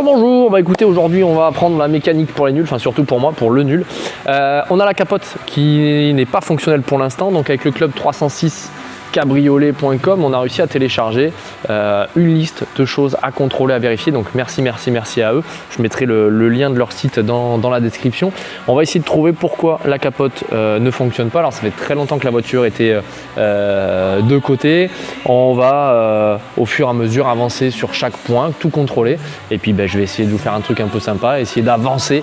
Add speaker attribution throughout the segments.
Speaker 1: Bonjour, bonjour. Bah écoutez, aujourd'hui on va apprendre la mécanique pour les nuls, enfin surtout pour moi, pour le nul. On a la capote qui n'est pas fonctionnelle pour l'instant, donc avec le club 306 cabriolet.com, on a réussi à télécharger une liste de choses à contrôler, à vérifier. Donc merci à eux. Je mettrai le lien de leur site dans la description. On va essayer de trouver pourquoi la capote ne fonctionne pas. Alors ça fait très longtemps que la voiture était de côté. On va au fur et à mesure avancer sur chaque point, tout contrôler. Et puis je vais essayer de vous faire un truc un peu sympa, essayer d'avancer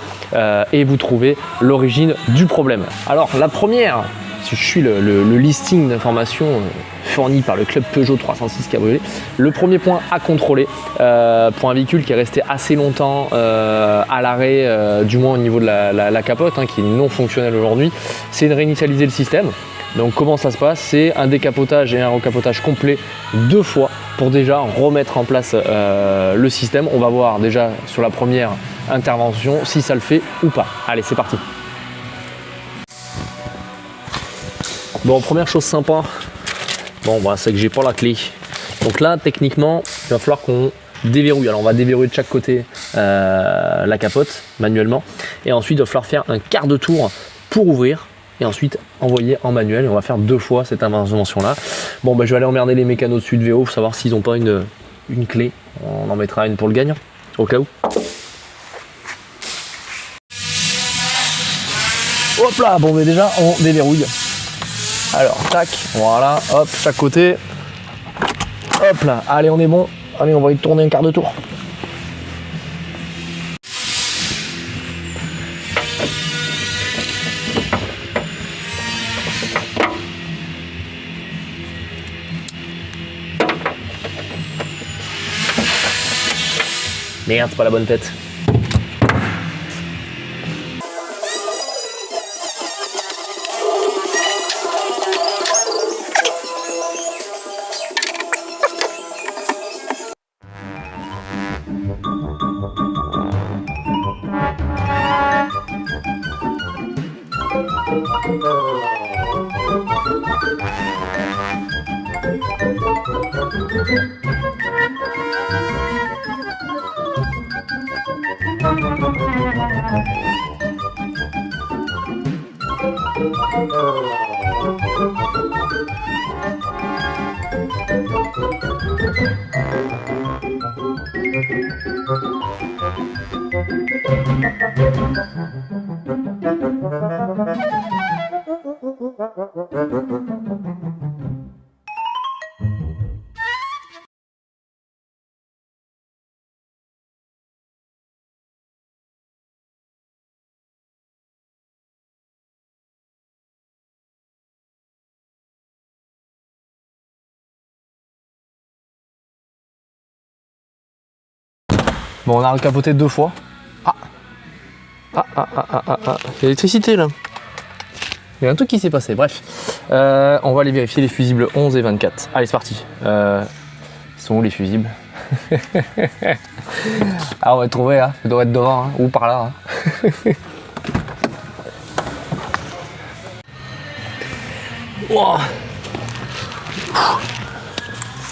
Speaker 1: et vous trouver l'origine du problème. Alors la première, si je suis le listing d'informations fourni par le club Peugeot 306 Cabriolet, le premier point à contrôler pour un véhicule qui est resté assez longtemps à l'arrêt, du moins au niveau de la capote, qui est non fonctionnelle aujourd'hui, c'est de réinitialiser le système. Donc comment ça se passe? C'est un décapotage et un recapotage complet 2 fois pour déjà remettre en place le système. On va voir déjà sur la première intervention si ça le fait ou pas. Allez, c'est parti. Bon, première chose sympa, c'est que j'ai pas la clé. Donc là, techniquement, il va falloir qu'on déverrouille. Alors on va déverrouiller de chaque côté la capote manuellement. Et ensuite, il va falloir faire un quart de tour pour ouvrir. Et ensuite, envoyer en manuel. Et on va faire 2 fois cette intervention-là. Bon, je vais aller emmerder les mécanos dessus de VO pour savoir s'ils n'ont pas une clé. On en mettra une pour le gagnant, au cas où. Hop là, bon, mais déjà, on déverrouille. Alors, tac, voilà, hop, chaque côté. Hop là, allez, on est bon. Allez, on va y tourner un quart de tour. Merde, c'est pas la bonne tête. Bon, on a recapoté 2 fois. L'électricité là. Il y a un truc qui s'est passé, bref. On va aller vérifier les fusibles 11 et 24. Allez, c'est parti. Ils sont où les fusibles? Ah, on va les trouver, ils doivent être devant, ou par là. Wow.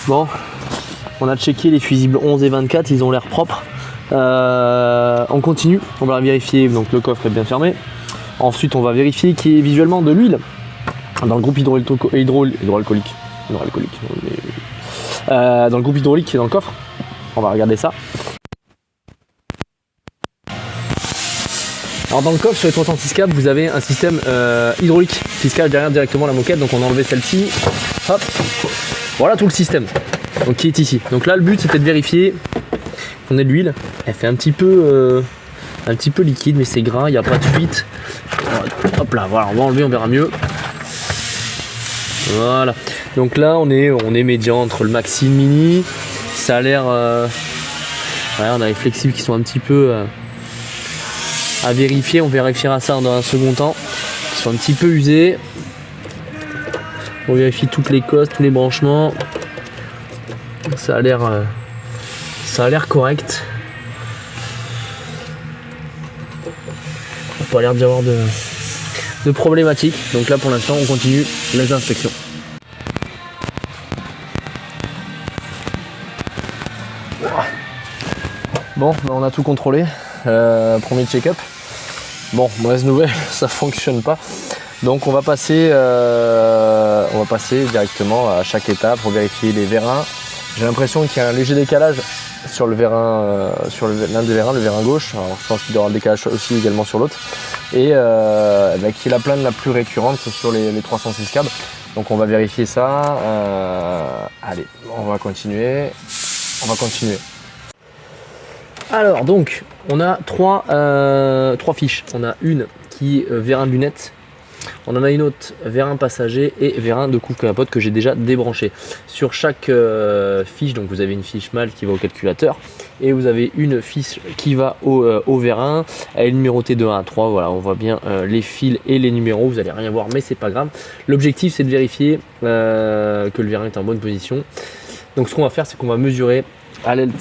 Speaker 1: Bon, on a checké les fusibles 11 et 24, ils ont l'air propres. On continue, on va vérifier, donc le coffre est bien fermé. Ensuite on va vérifier qu'il y ait visuellement de l'huile dans le groupe hydroalcoolique. Dans le groupe hydraulique qui est dans le coffre. On va regarder ça. Alors dans le coffre sur les 306 câbles, vous avez un système hydraulique qui se cache derrière directement la moquette. Donc on a enlevé celle-ci. Hop, voilà tout le système. Donc qui est ici. Donc là le but c'était de vérifier qu'on ait de l'huile. Elle fait un petit peu liquide, mais c'est gras, il n'y a pas de fuite. Hop là, voilà, on va enlever, on verra mieux. Voilà. Donc là on est médian entre le maxi et le mini. Ça a l'air. Ouais, on a les flexibles qui sont un petit peu à vérifier. On vérifiera ça dans un second temps. Ils sont un petit peu usés. On vérifie toutes les cosses, tous les branchements. Ça a l'air correct. Il n'y a pas l'air d'y avoir de problématique. Donc là pour l'instant on continue les inspections. Bon, on a tout contrôlé. Premier check-up. Bon, mauvaise nouvelle, ça fonctionne pas. Donc on va passer directement à chaque étape pour vérifier les vérins. J'ai l'impression qu'il y a un léger décalage sur le vérin, l'un des vérins, le vérin gauche. Alors, je pense qu'il doit y avoir un décalage aussi également sur l'autre. Et qui est la plainte la plus récurrente sur les 306 câbles. Donc on va vérifier ça. Allez, on va continuer. Alors donc, on a trois fiches. On a une qui est vérin lunette. On en a une autre vérin passager et vérin de couvre-capote que j'ai déjà débranché. Sur chaque fiche, donc vous avez une fiche mâle qui va au calculateur et vous avez une fiche qui va au vérin. Elle est numérotée de 1 à 3. Voilà, on voit bien les fils et les numéros. Vous n'allez rien voir, mais c'est pas grave. L'objectif, c'est de vérifier que le vérin est en bonne position. Donc ce qu'on va faire, c'est qu'on va mesurer à l'aide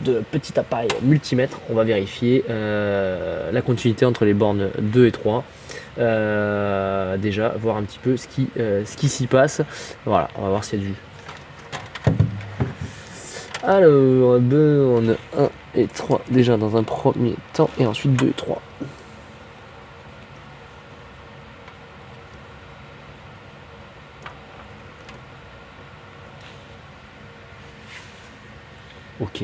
Speaker 1: de petit appareil multimètre. On va vérifier la continuité entre les bornes 2 et 3. Déjà voir un petit peu ce qui s'y passe. Voilà, on va voir s'il y a du. Alors, borne 1 et 3 déjà dans un premier temps et ensuite 2 et 3. Ok.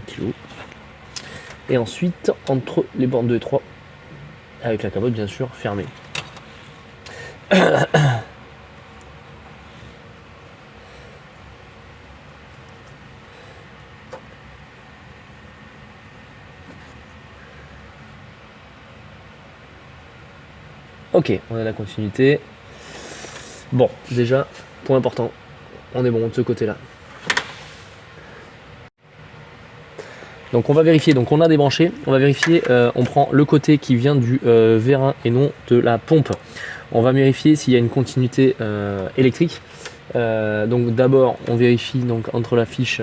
Speaker 1: Kilo. Et ensuite, entre les bornes 2 et 3, avec la capote bien sûr fermée. Ok, on a la continuité. Bon, déjà, point important, on est bon de ce côté-là. Donc on va vérifier, donc on a débranché, on va vérifier, on prend le côté qui vient du vérin et non de la pompe. On va vérifier s'il y a une continuité électrique. Donc d'abord on vérifie donc entre la fiche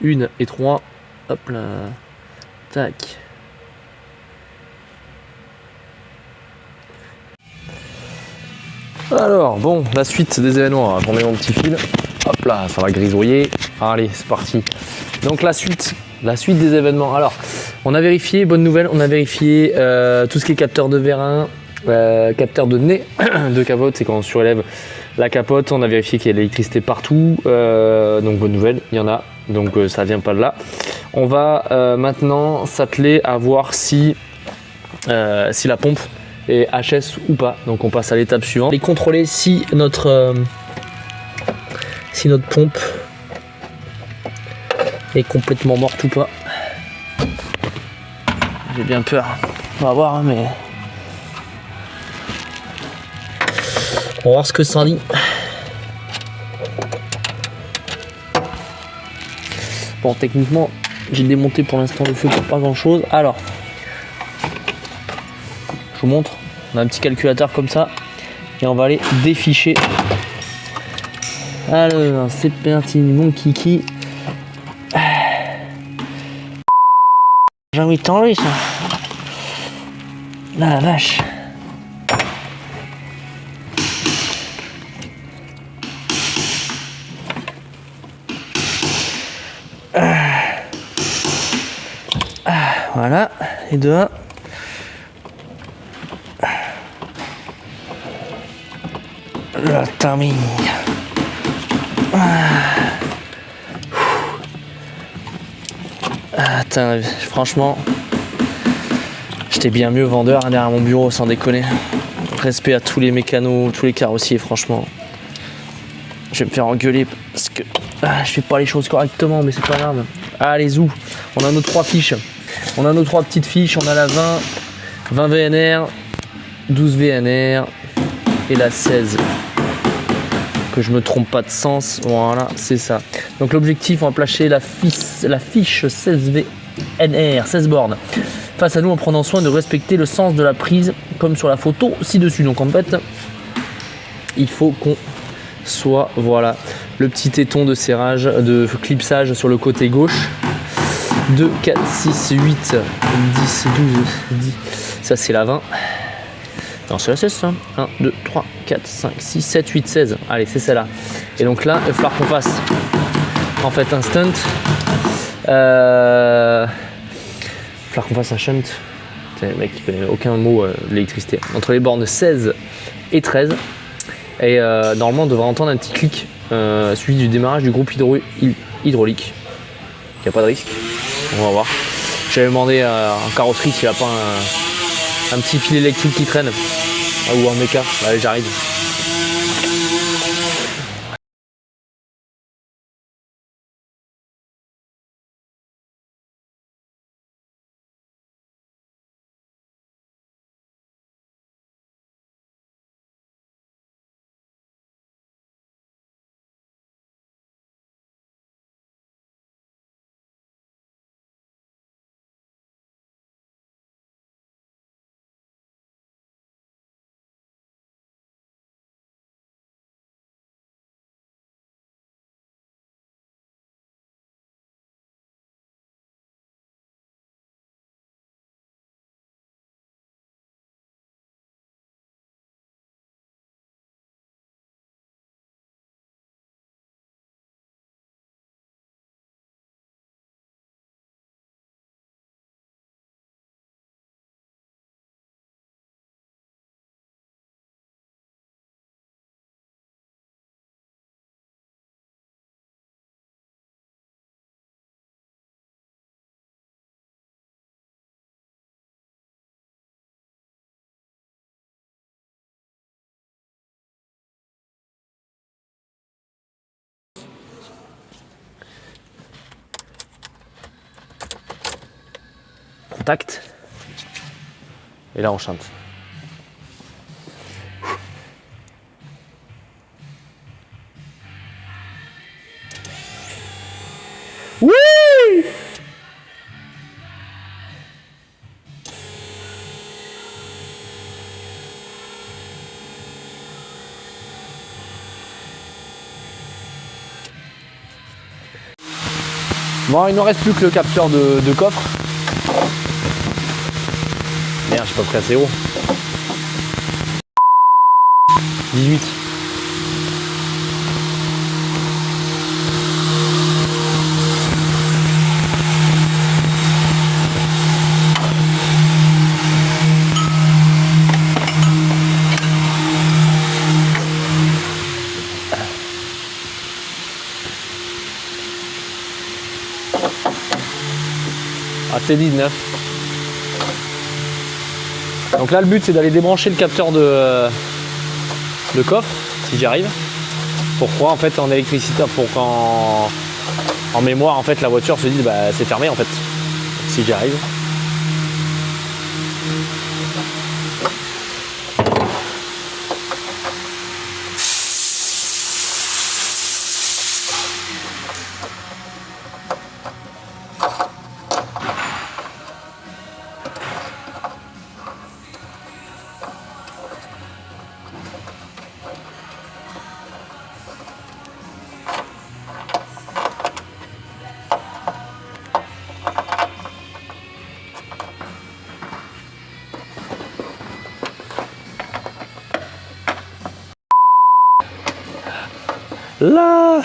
Speaker 1: 1 et 3, hop là, tac. Alors bon, la suite des événements, on va prendre mon petit fil, hop là, ça va grisouiller, allez c'est parti. Donc la suite des événements. Alors, on a vérifié, bonne nouvelle, on a vérifié tout ce qui est capteur de vérin, capteur de nez de capote, c'est quand on surélève la capote. On a vérifié qu'il y a de l'électricité partout, donc bonne nouvelle, il y en a, donc ça vient pas de là. On va maintenant s'atteler à voir si la pompe est HS ou pas. Donc on passe à l'étape suivante et contrôler si notre pompe est complètement morte ou pas. J'ai bien peur. On va voir, mais on va voir ce que ça dit. Bon, techniquement, j'ai démonté pour l'instant le feu pour pas grand chose. Alors, je vous montre. On a un petit calculateur comme ça et on va aller déficher. Alors, c'est parti, mon kiki. J'ai envie de t'enlever ça. La vache. Voilà, et de 1. Le timing. Attends, franchement, j'étais bien mieux vendeur derrière mon bureau, sans déconner. Respect à tous les mécanos, tous les carrossiers, franchement. Je vais me faire engueuler parce que je fais pas les choses correctement, mais c'est pas grave. Allez, zou, on a nos 3 fiches. On a nos 3 petites fiches, on a la 20 VNR, 12 VNR et la 16. Que je me trompe pas de sens, voilà, c'est ça. Donc l'objectif, on va placer la fiche 16 VNR, 16 bornes. Face à nous, en prenant soin de respecter le sens de la prise, comme sur la photo ci-dessus. Donc en fait, il faut qu'on soit, voilà, le petit téton de serrage, de clipsage sur le côté gauche. 2, 4, 6, 8, 10, 12, 10. Ça, c'est la 20. Non, c'est la 16, ça. 1, 2, 3, 4, 5, 6, 7, 8, 16. Allez, c'est celle-là. Et donc là, il va falloir qu'on fasse en fait un stunt. Il va falloir qu'on fasse un shunt. Le mec qui connaît aucun mot de l'électricité. Entre les bornes 16 et 13. Et normalement on devrait entendre un petit clic suivi du démarrage du groupe hydraulique. Il n'y a pas de risque. On va voir. J'avais demandé en carrosserie s'il n'y a pas un petit fil électrique qui traîne. Ou un méca. Allez, j'arrive. Contact. Et là on chante. Oui! Bon, il ne reste plus que le capteur de coffre. Merde, j'ai pas pris assez haut. 18. Ah, c'est 19. Donc là le but c'est d'aller débrancher le capteur de coffre, si j'y arrive. Pourquoi en fait en électricité, pour qu'en mémoire en fait la voiture se dise bah c'est fermé en fait, si j'y arrive. Là,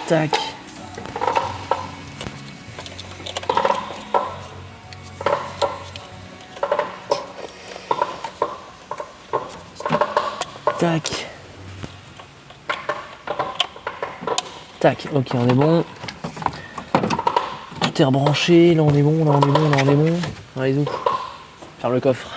Speaker 1: tac. Tac. Tac, ok, on est bon. Tout est rebranché, là on est bon, là on est bon, là on est bon. Allez, où? Ferme le coffre.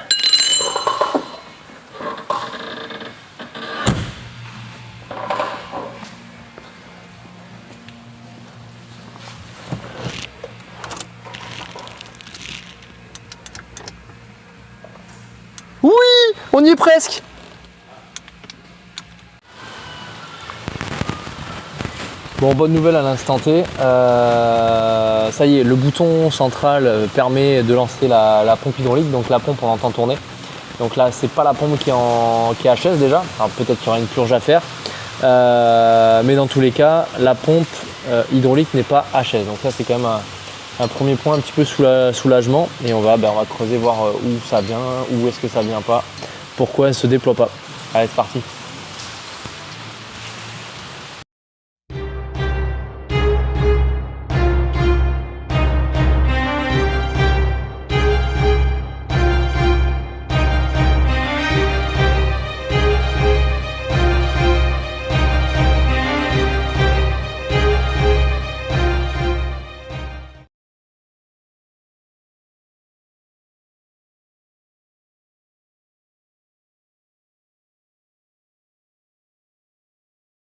Speaker 1: Oui, on y est presque. Bon, bonne nouvelle à l'instant T, ça y est, le bouton central permet de lancer la pompe hydraulique, donc la pompe on entend tourner. Donc là c'est pas la pompe qui est HS déjà, alors peut-être qu'il y aura une purge à faire, mais dans tous les cas la pompe hydraulique n'est pas HS, donc ça c'est quand même un premier point un petit peu soulagement et on va creuser, voir où ça vient, où est-ce que ça vient pas, pourquoi elle se déploie pas. Allez, c'est parti.